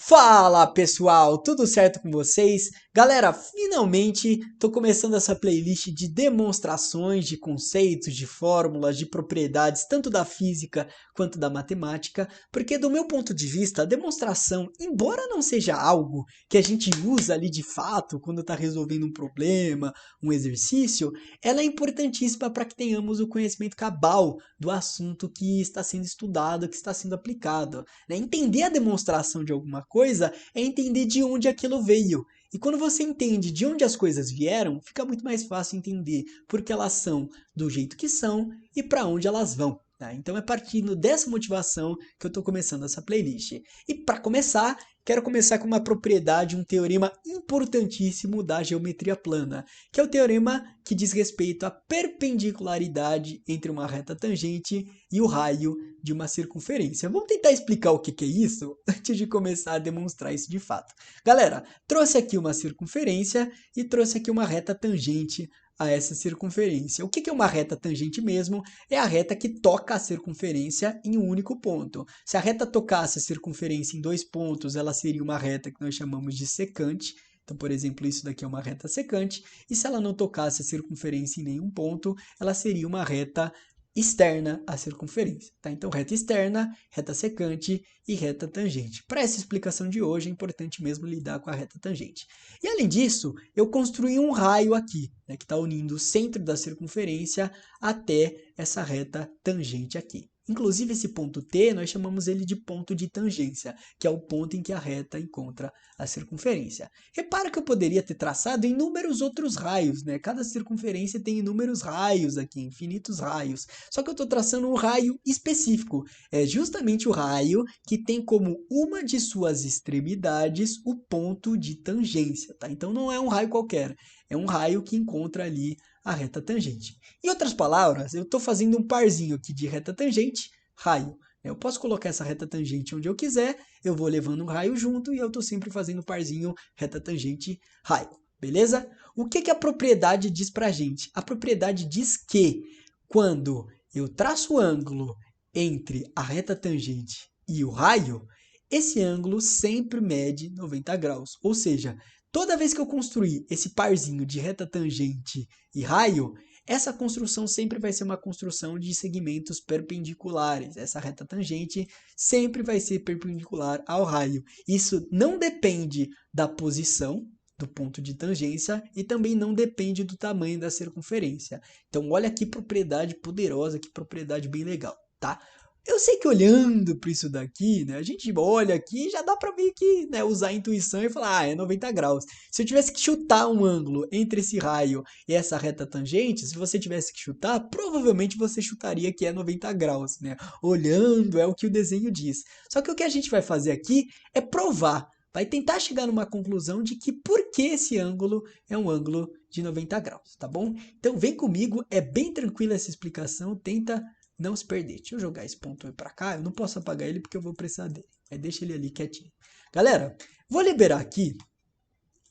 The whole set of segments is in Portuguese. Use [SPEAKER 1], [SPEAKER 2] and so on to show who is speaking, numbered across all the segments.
[SPEAKER 1] Fala pessoal, tudo certo com vocês? Galera, finalmente tô começando essa playlist de demonstrações de conceitos, de fórmulas, de propriedades, tanto da física quanto da matemática, porque do meu ponto de vista, a demonstração, embora não seja algo que a gente usa ali de fato quando está resolvendo um problema, um exercício, ela é importantíssima para que tenhamos o conhecimento cabal do assunto que está sendo estudado, que está sendo aplicado, né? Entender a demonstração de alguma coisa é entender de onde aquilo veio. E quando você entende de onde as coisas vieram, fica muito mais fácil entender por que elas são do jeito que são e para onde elas vão. Tá? Então é partindo dessa motivação que eu estou começando essa playlist. E para começar, quero começar com uma propriedade, um teorema importantíssimo da geometria plana, que é o teorema que diz respeito à perpendicularidade entre uma reta tangente e o raio de uma circunferência. Vamos tentar explicar o que é isso antes de começar a demonstrar isso de fato. Galera, trouxe aqui uma circunferência e trouxe aqui uma reta tangente a essa circunferência. O que é uma reta tangente mesmo? É a reta que toca a circunferência em um único ponto. Se a reta tocasse a circunferência em dois pontos, ela seria uma reta que nós chamamos de secante. Então, por exemplo, isso daqui é uma reta secante. E se ela não tocasse a circunferência em nenhum ponto, ela seria uma reta externa à circunferência. Tá? Então, reta externa, reta secante e reta tangente. Para essa explicação de hoje, é importante mesmo lidar com a reta tangente. E além disso, eu construí um raio aqui, né, que está unindo o centro da circunferência até essa reta tangente aqui. Inclusive, esse ponto T, nós chamamos ele de ponto de tangência, que é o ponto em que a reta encontra a circunferência. Repara que eu poderia ter traçado inúmeros outros raios, né? Cada circunferência tem inúmeros raios aqui, infinitos raios. Só que eu estou traçando um raio específico. É justamente o raio que tem como uma de suas extremidades o ponto de tangência, tá? Então não é um raio qualquer, é um raio que encontra ali a reta tangente. Em outras palavras, eu estou fazendo um parzinho aqui de reta tangente, raio. Eu posso colocar essa reta tangente onde eu quiser, eu vou levando um raio junto e eu estou sempre fazendo parzinho reta tangente, raio. Beleza? O que a propriedade diz para a gente? A propriedade diz que quando eu traço o ângulo entre a reta tangente e o raio, esse ângulo sempre mede 90 graus. Ou seja, toda vez que eu construir esse parzinho de reta tangente e raio, essa construção sempre vai ser uma construção de segmentos perpendiculares. Essa reta tangente sempre vai ser perpendicular ao raio. Isso não depende da posição do ponto de tangência e também não depende do tamanho da circunferência. Então, olha que propriedade poderosa, que propriedade bem legal, tá? Eu sei que olhando para isso daqui, né, a gente olha aqui e já dá para ver que, né, usar a intuição e falar, é 90 graus. Se eu tivesse que chutar um ângulo entre esse raio e essa reta tangente, se você tivesse que chutar, provavelmente você chutaria que é 90 graus, né? Olhando é o que o desenho diz. Só que o que a gente vai fazer aqui é provar, vai tentar chegar numa conclusão de que por que esse ângulo é um ângulo de 90 graus, tá bom? Então vem comigo, é bem tranquila essa explicação, tenta não se perder. Deixa eu jogar esse ponto para cá. Eu não posso apagar ele porque eu vou precisar dele. Aí deixa ele ali quietinho. Galera, vou liberar aqui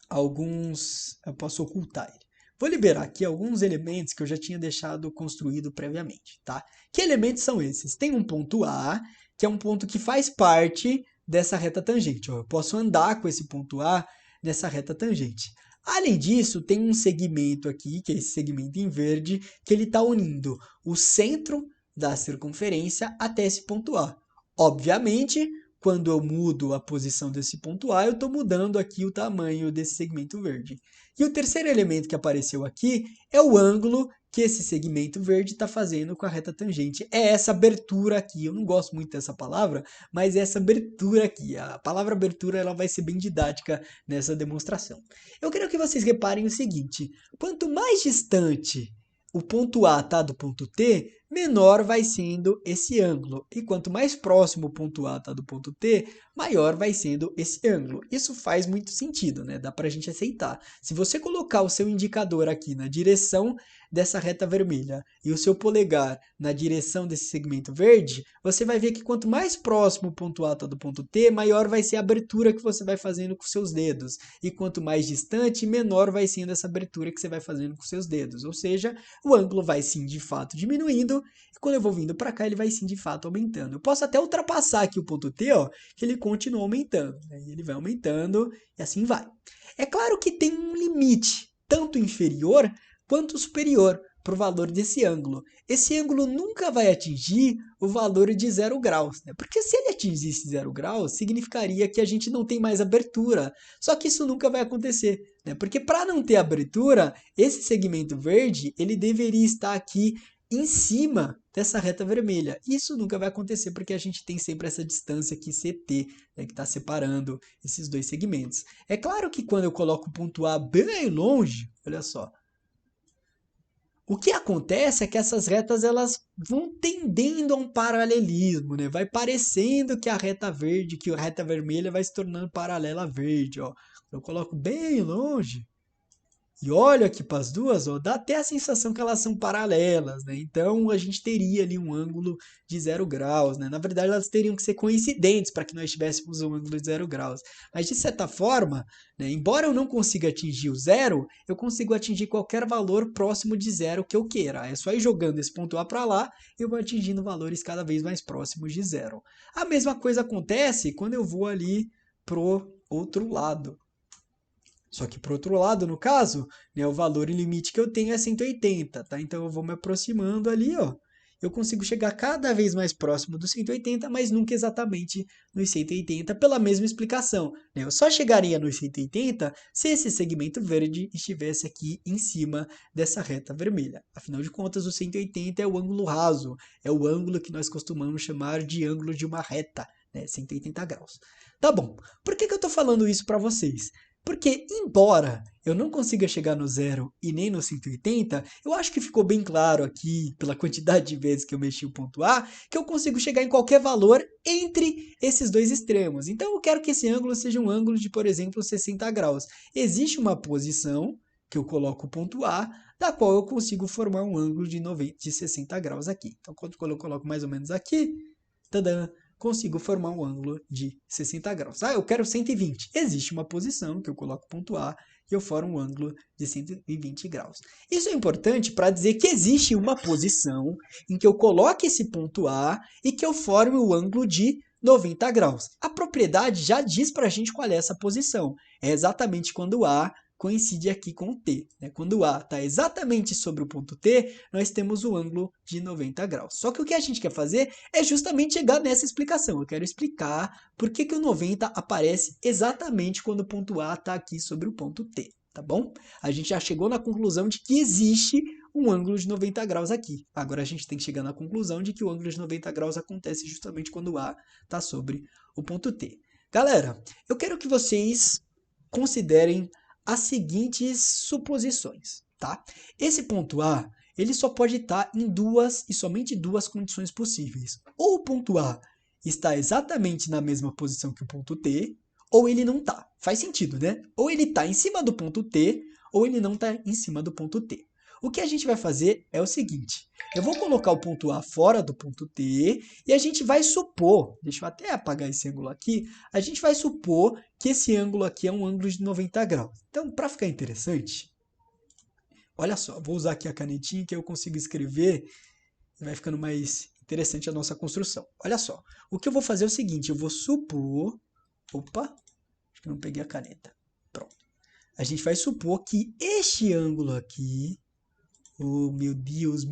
[SPEAKER 1] alguns... Eu posso ocultar ele. Vou liberar aqui alguns elementos que eu já tinha deixado construído previamente, tá? Que elementos são esses? Tem um ponto A, que é um ponto que faz parte dessa reta tangente. Ó, eu posso andar com esse ponto A nessa reta tangente. Além disso, tem um segmento aqui, que é esse segmento em verde, que ele está unindo o centro da circunferência até esse ponto A. Obviamente, quando eu mudo a posição desse ponto A, eu estou mudando aqui o tamanho desse segmento verde. E o terceiro elemento que apareceu aqui é o ângulo que esse segmento verde está fazendo com a reta tangente. É essa abertura aqui. Eu não gosto muito dessa palavra, mas é essa abertura aqui. A palavra abertura ela vai ser bem didática nessa demonstração. Eu quero que vocês reparem o seguinte. Quanto mais distante o ponto A está do ponto T, menor vai sendo esse ângulo. E quanto mais próximo o ponto A está do ponto T, maior vai sendo esse ângulo. Isso faz muito sentido, né? Dá para a gente aceitar. Se você colocar o seu indicador aqui na direção dessa reta vermelha e o seu polegar na direção desse segmento verde, você vai ver que quanto mais próximo o ponto A está do ponto T, maior vai ser a abertura que você vai fazendo com seus dedos. E quanto mais distante, menor vai sendo essa abertura que você vai fazendo com seus dedos. Ou seja, o ângulo vai sim de fato diminuindo, e quando eu vou vindo para cá, ele vai sim de fato aumentando. Eu posso até ultrapassar aqui o ponto T, ó, que ele continua aumentando. Aí ele vai aumentando e assim vai. É claro que tem um limite, tanto inferior quanto superior, para o valor desse ângulo. Esse ângulo nunca vai atingir o valor de 0 graus, né? Porque se ele atingisse 0 graus, significaria que a gente não tem mais abertura. Só que isso nunca vai acontecer, né? Porque para não ter abertura, esse segmento verde ele deveria estar aqui em cima dessa reta vermelha. Isso nunca vai acontecer porque a gente tem sempre essa distância aqui CT, né, que está separando esses dois segmentos. É claro que quando eu coloco o ponto A bem longe, olha só, o que acontece é que essas retas elas vão tendendo a um paralelismo, né? Vai parecendo que a reta verde, que a reta vermelha vai se tornando paralela à verde, ó. Eu coloco bem longe e olho aqui para as duas, ó, dá até a sensação que elas são paralelas, né? Então a gente teria ali um ângulo de 0 graus, né? Na verdade, elas teriam que ser coincidentes para que nós tivéssemos um ângulo de 0 graus. Mas de certa forma, né, embora eu não consiga atingir o zero, eu consigo atingir qualquer valor próximo de zero que eu queira. É só ir jogando esse ponto A para lá, eu vou atingindo valores cada vez mais próximos de zero. A mesma coisa acontece quando eu vou ali pro outro lado. Só que, por outro lado, no caso, né, o valor limite que eu tenho é 180, tá? Então, eu vou me aproximando ali, ó. Eu consigo chegar cada vez mais próximo do 180, mas nunca exatamente nos 180, pela mesma explicação, né? Eu só chegaria nos 180 se esse segmento verde estivesse aqui em cima dessa reta vermelha. Afinal de contas, o 180 é o ângulo raso, é o ângulo que nós costumamos chamar de ângulo de uma reta, né? 180 graus. Tá bom, por que eu estou falando isso para vocês? Porque, embora eu não consiga chegar no zero e nem no 180, eu acho que ficou bem claro aqui, pela quantidade de vezes que eu mexi o ponto A, que eu consigo chegar em qualquer valor entre esses dois extremos. Então, eu quero que esse ângulo seja um ângulo de, por exemplo, 60 graus. Existe uma posição que eu coloco o ponto A, da qual eu consigo formar um ângulo de 60 graus aqui. Então, quando eu coloco mais ou menos aqui, tadã! Consigo formar um ângulo de 60 graus. Ah, eu quero 120. Existe uma posição que eu coloco ponto A e eu formo um ângulo de 120 graus. Isso é importante para dizer que existe uma posição em que eu coloque esse ponto A e que eu forme o ângulo de 90 graus. A propriedade já diz para a gente qual é essa posição. É exatamente quando o A coincide aqui com o T, né? Quando o A está exatamente sobre o ponto T, nós temos o ângulo de 90 graus. Só que o que a gente quer fazer é justamente chegar nessa explicação. Eu quero explicar por que o 90 aparece exatamente quando o ponto A está aqui sobre o ponto T, tá bom? A gente já chegou na conclusão de que existe um ângulo de 90 graus aqui. Agora a gente tem que chegar na conclusão de que o ângulo de 90 graus acontece justamente quando o A está sobre o ponto T. Galera, eu quero que vocês considerem as seguintes suposições, tá? Esse ponto A, ele só pode estar em duas e somente duas condições possíveis. Ou o ponto A está exatamente na mesma posição que o ponto T, ou ele não está. Faz sentido, né? Ou ele está em cima do ponto T, ou ele não está em cima do ponto T. O que a gente vai fazer é o seguinte, eu vou colocar o ponto A fora do ponto T e a gente vai supor, deixa eu até apagar esse ângulo aqui, a gente vai supor que esse ângulo aqui é um ângulo de 90 graus. Então, para ficar interessante, olha só, vou usar aqui a canetinha que eu consigo escrever e vai ficando mais interessante a nossa construção. Olha só, o que eu vou fazer é o seguinte, eu vou supor, opa, acho que não peguei a caneta, pronto. A gente vai supor que este ângulo aqui, oh, meu Deus,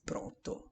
[SPEAKER 1] pronto.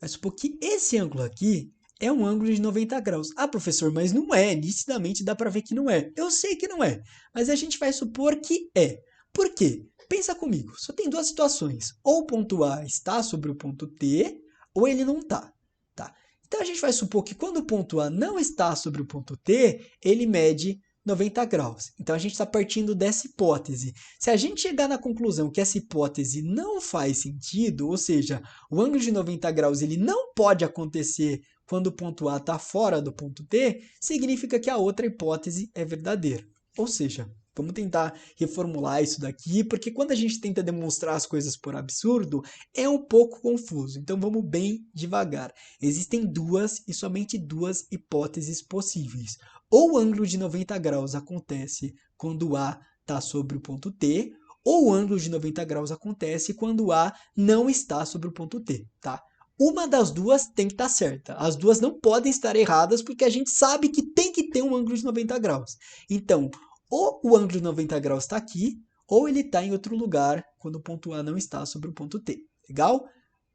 [SPEAKER 1] Vai supor que esse ângulo aqui é um ângulo de 90 graus. Ah, professor, mas não é. Nitidamente dá para ver que não é. Eu sei que não é, mas a gente vai supor que é. Por quê? Pensa comigo. Só tem duas situações. Ou o ponto A está sobre o ponto T, ou ele não está. Tá? Então, a gente vai supor que quando o ponto A não está sobre o ponto T, ele mede 90 graus. Então, a gente está partindo dessa hipótese. Se a gente chegar na conclusão que essa hipótese não faz sentido, ou seja, o ângulo de 90 graus ele não pode acontecer quando o ponto A está fora do ponto T, significa que a outra hipótese é verdadeira. Ou seja, Vamos tentar reformular isso daqui, porque quando a gente tenta demonstrar as coisas por absurdo, é um pouco confuso. Então vamos bem devagar. Existem duas e somente duas hipóteses possíveis. Ou o ângulo de 90 graus acontece quando A está sobre o ponto T, ou o ângulo de 90 graus acontece quando A não está sobre o ponto T, tá? Uma das duas tem que estar certa. As duas não podem estar erradas, porque a gente sabe que tem que ter um ângulo de 90 graus. Então, ou o ângulo de 90 graus está aqui, ou ele está em outro lugar quando o ponto A não está sobre o ponto T. Legal?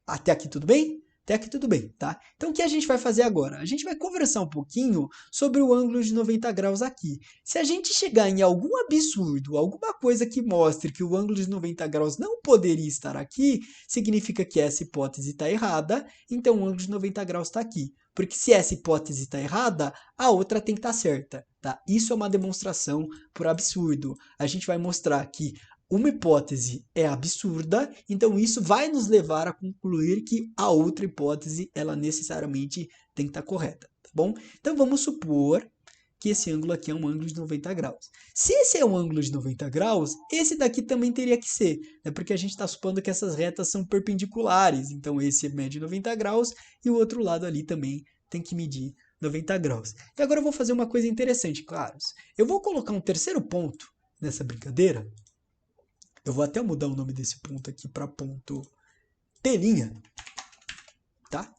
[SPEAKER 1] Até aqui tudo bem? Até aqui tudo bem, tá? Então o que a gente vai fazer agora? A gente vai conversar um pouquinho sobre o ângulo de 90 graus aqui. Se a gente chegar em algum absurdo, alguma coisa que mostre que o ângulo de 90 graus não poderia estar aqui, significa que essa hipótese está errada, então o ângulo de 90 graus está aqui. Porque se essa hipótese está errada, a outra tem que estar certa, tá? Isso é uma demonstração por absurdo. A gente vai mostrar que uma hipótese é absurda, então isso vai nos levar a concluir que a outra hipótese, ela necessariamente tem que estar correta, tá bom? Então vamos supor que esse ângulo aqui é um ângulo de 90 graus. Se esse é um ângulo de 90 graus, esse daqui também teria que ser, né? Porque a gente está supondo que essas retas são perpendiculares, então esse mede 90 graus e o outro lado ali também tem que medir 90 graus. E agora eu vou fazer uma coisa interessante, claros. Eu vou colocar um terceiro ponto nessa brincadeira. Eu vou até mudar o nome desse ponto aqui para ponto telinha, tá?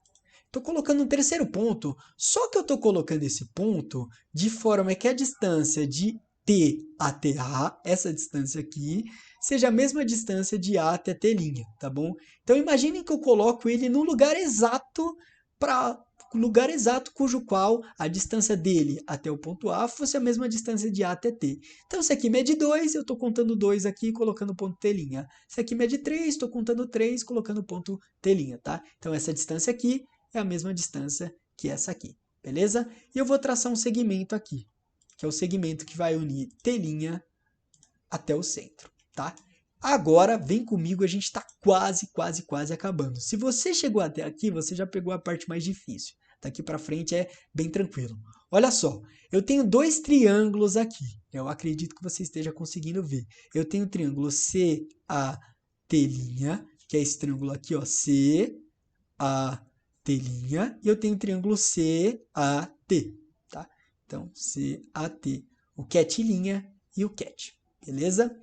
[SPEAKER 1] Estou colocando um terceiro ponto, só que eu estou colocando esse ponto de forma que a distância de T até A, essa distância aqui, seja a mesma distância de A até telinha, tá bom? Então imaginem que eu coloco ele no lugar exato cujo qual a distância dele até o ponto A fosse a mesma distância de A até T. Então, se aqui mede 2, eu estou contando 2 aqui, colocando ponto telinha. Se aqui mede 3, estou contando 3, colocando ponto telinha, tá? Então, essa distância aqui é a mesma distância que essa aqui, beleza? E eu vou traçar um segmento aqui, que é o segmento que vai unir telinha até o centro, tá? Agora, vem comigo, a gente está quase acabando. Se você chegou até aqui, você já pegou a parte mais difícil. Daqui para frente é bem tranquilo. Olha só, eu tenho dois triângulos aqui. Eu acredito que você esteja conseguindo ver. Eu tenho o triângulo CAT', que é esse triângulo aqui, ó, CAT', e eu tenho o triângulo CAT, tá? Então, CAT, o cat' e o cat, beleza?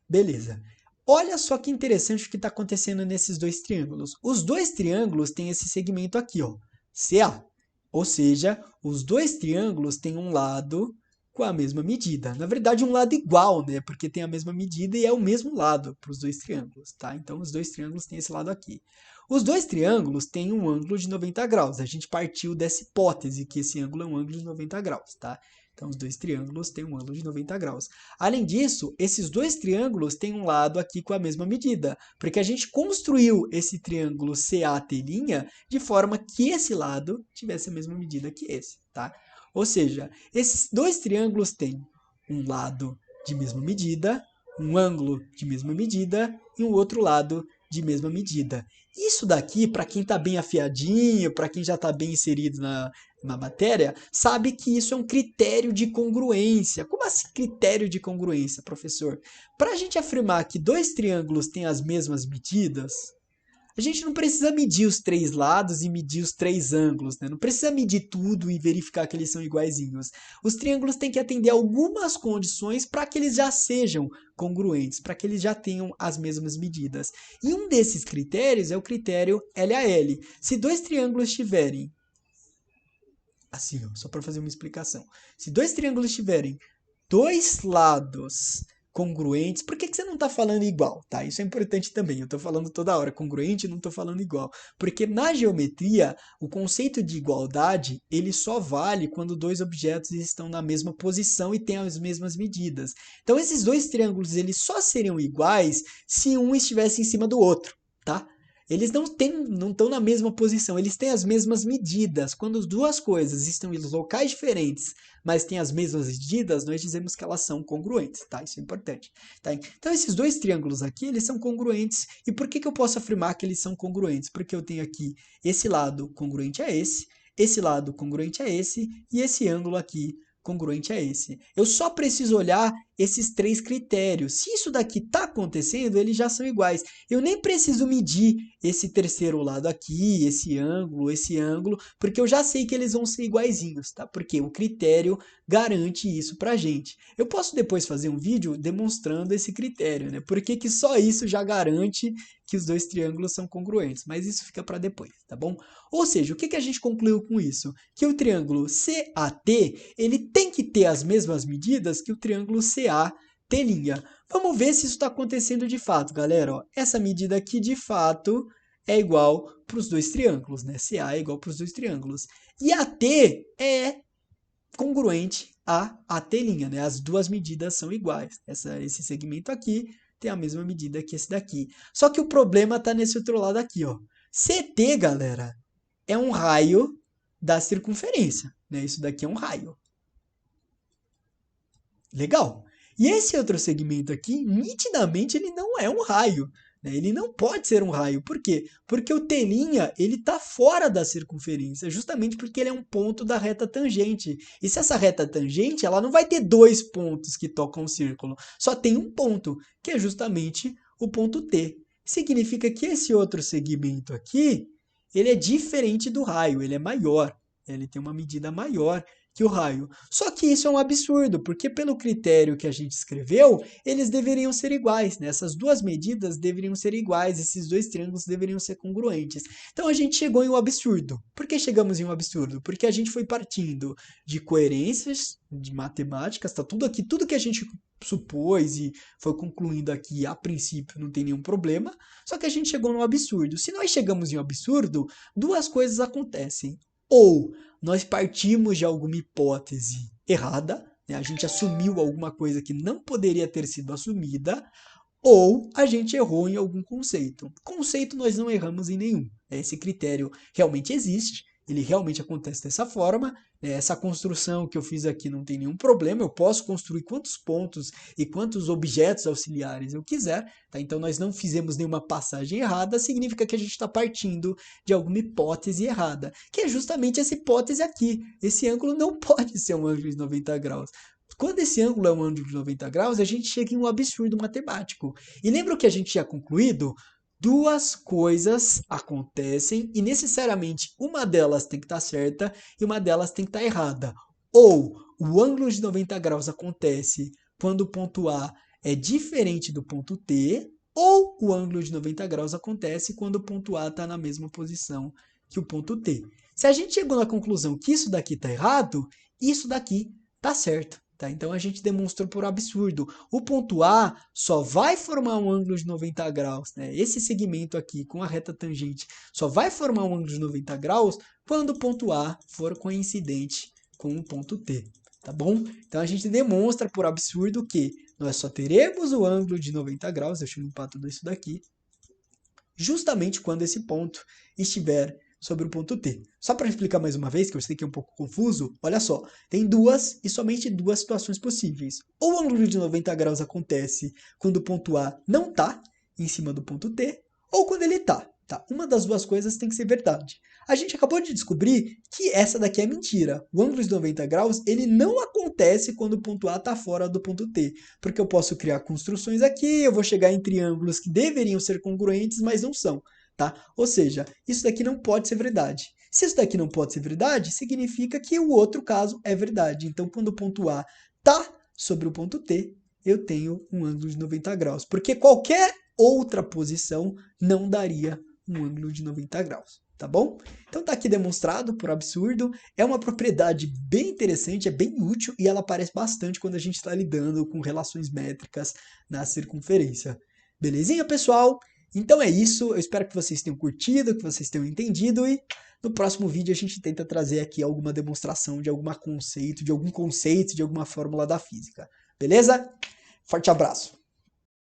[SPEAKER 1] Beleza. Olha só que interessante o que está acontecendo nesses dois triângulos. Os dois triângulos têm esse segmento aqui, ó, CA. Ou seja, os dois triângulos têm um lado com a mesma medida. Na verdade, um lado igual, né? Porque tem a mesma medida e é o mesmo lado para os dois triângulos, tá? Então, os dois triângulos têm esse lado aqui. Os dois triângulos têm um ângulo de 90 graus. A gente partiu dessa hipótese que esse ângulo é um ângulo de 90 graus, tá? Então, os dois triângulos têm um ângulo de 90 graus. Além disso, esses dois triângulos têm um lado aqui com a mesma medida, porque a gente construiu esse triângulo CAT' de forma que esse lado tivesse a mesma medida que esse, tá? Ou seja, esses dois triângulos têm um lado de mesma medida, um ângulo de mesma medida e um outro lado de mesma medida. Isso daqui, para quem está bem afiadinho, para quem já está bem inserido na matéria, sabe que isso é um critério de congruência. Como assim critério de congruência, professor? Para a gente afirmar que dois triângulos têm as mesmas medidas, a gente não precisa medir os três lados e medir os três ângulos, né? Não precisa medir tudo e verificar que eles são iguaizinhos. Os triângulos têm que atender algumas condições para que eles já sejam congruentes, para que eles já tenham as mesmas medidas. E um desses critérios é o critério LAL. Se dois triângulos tiverem assim, ó, só para fazer uma explicação. Se dois triângulos tiverem dois lados congruentes, por que você não está falando igual? Tá? Isso é importante também. Eu estou falando toda hora congruente e não estou falando igual. Porque na geometria, o conceito de igualdade, ele só vale quando dois objetos estão na mesma posição e têm as mesmas medidas. Então, esses dois triângulos, eles só seriam iguais se um estivesse em cima do outro, tá? Eles não estão na mesma posição, eles têm as mesmas medidas. Quando as duas coisas estão em locais diferentes, mas têm as mesmas medidas, nós dizemos que elas são congruentes, tá? Isso é importante, tá? Então, esses dois triângulos aqui, eles são congruentes. E por que eu posso afirmar que eles são congruentes? Porque eu tenho aqui esse lado congruente a esse lado congruente a esse, e esse ângulo aqui congruente a esse. Eu só preciso olhar esses 3 critérios. Se isso daqui está acontecendo, eles já são iguais. Eu nem preciso medir esse terceiro lado aqui, esse ângulo, porque eu já sei que eles vão ser iguaizinhos, tá? Porque o critério garante isso pra gente. Eu posso depois fazer um vídeo demonstrando esse critério, né? Porque que só isso já garante que os 2 triângulos são congruentes, mas isso fica para depois, tá bom? Ou seja, o que a gente concluiu com isso? Que o triângulo CAT, ele tem que ter as mesmas medidas que o triângulo CAT'. Vamos ver se isso está acontecendo de fato, galera. Ó, essa medida aqui, de fato, é igual para os 2 triângulos, né? CA é igual para os 2 triângulos. E AT é congruente a AT', né? As duas medidas são iguais. Esse segmento aqui tem a mesma medida que esse daqui. Só que o problema está nesse outro lado aqui, ó. CT, galera, é um raio da circunferência, né? Isso daqui é um raio. Legal. E esse outro segmento aqui, nitidamente, ele não é um raio, né? Ele não pode ser um raio. Por quê? Porque o T', ele está fora da circunferência, justamente porque ele é um ponto da reta tangente. E se essa reta tangente, ela não vai ter 2 pontos que tocam o círculo. Só tem um ponto, que é justamente o ponto T. Significa que esse outro segmento aqui, ele é diferente do raio, ele é maior. Ele tem uma medida maior que o raio. Só que isso é um absurdo, porque pelo critério que a gente escreveu, eles deveriam ser iguais, né? Essas duas medidas deveriam ser iguais, esses 2 triângulos deveriam ser congruentes. Então a gente chegou em um absurdo. Por que chegamos em um absurdo? Porque a gente foi partindo de coerências, de matemáticas, tá tudo aqui, tudo que a gente supôs e foi concluindo aqui, a princípio não tem nenhum problema, só que a gente chegou num absurdo. Se nós chegamos em um absurdo, 2 coisas acontecem. Ou nós partimos de alguma hipótese errada, né? A gente assumiu alguma coisa que não poderia ter sido assumida, ou a gente errou em algum conceito. Conceito nós não erramos em nenhum. Esse critério realmente existe, ele realmente acontece dessa forma. Essa construção que eu fiz aqui não tem nenhum problema, eu posso construir quantos pontos e quantos objetos auxiliares eu quiser, tá? Então nós não fizemos nenhuma passagem errada, significa que a gente está partindo de alguma hipótese errada, que é justamente essa hipótese aqui. Esse ângulo não pode ser um ângulo de 90 graus. Quando esse ângulo é um ângulo de 90 graus, a gente chega em um absurdo matemático. E lembra o que a gente tinha concluído? 2 coisas acontecem e necessariamente uma delas tem que estar certa e uma delas tem que estar errada. Ou o ângulo de 90 graus acontece quando o ponto A é diferente do ponto T, ou o ângulo de 90 graus acontece quando o ponto A está na mesma posição que o ponto T. Se a gente chegou na conclusão que isso daqui está errado, isso daqui está certo. Tá? Então a gente demonstrou por absurdo. O ponto A só vai formar um ângulo de 90 graus, né? Esse segmento aqui com a reta tangente só vai formar um ângulo de 90 graus quando o ponto A for coincidente com o ponto T, tá bom? Então a gente demonstra por absurdo que nós só teremos o ângulo de 90 graus, deixa eu limpar tudo isso daqui, justamente quando esse ponto estiver sobre o ponto T. Só para explicar mais uma vez, que eu sei que é um pouco confuso, olha só, tem 2 e somente 2 situações possíveis. Ou o ângulo de 90 graus acontece quando o ponto A não está em cima do ponto T, ou quando ele está. Tá? Uma das 2 coisas tem que ser verdade. A gente acabou de descobrir que essa daqui é mentira. O ângulo de 90 graus ele não acontece quando o ponto A está fora do ponto T. Porque eu posso criar construções aqui, eu vou chegar em triângulos que deveriam ser congruentes, mas não são. Tá? Ou seja, isso daqui não pode ser verdade. Se isso daqui não pode ser verdade, significa que o outro caso é verdade. Então, quando o ponto A está sobre o ponto T, eu tenho um ângulo de 90 graus. Porque qualquer outra posição não daria um ângulo de 90 graus. Tá bom? Então tá aqui demonstrado por absurdo. É uma propriedade bem interessante, é bem útil e ela aparece bastante quando a gente está lidando com relações métricas na circunferência. Belezinha, pessoal? Então é isso, eu espero que vocês tenham curtido, que vocês tenham entendido e no próximo vídeo a gente tenta trazer aqui alguma demonstração de algum conceito, de alguma fórmula da física. Beleza? Forte abraço!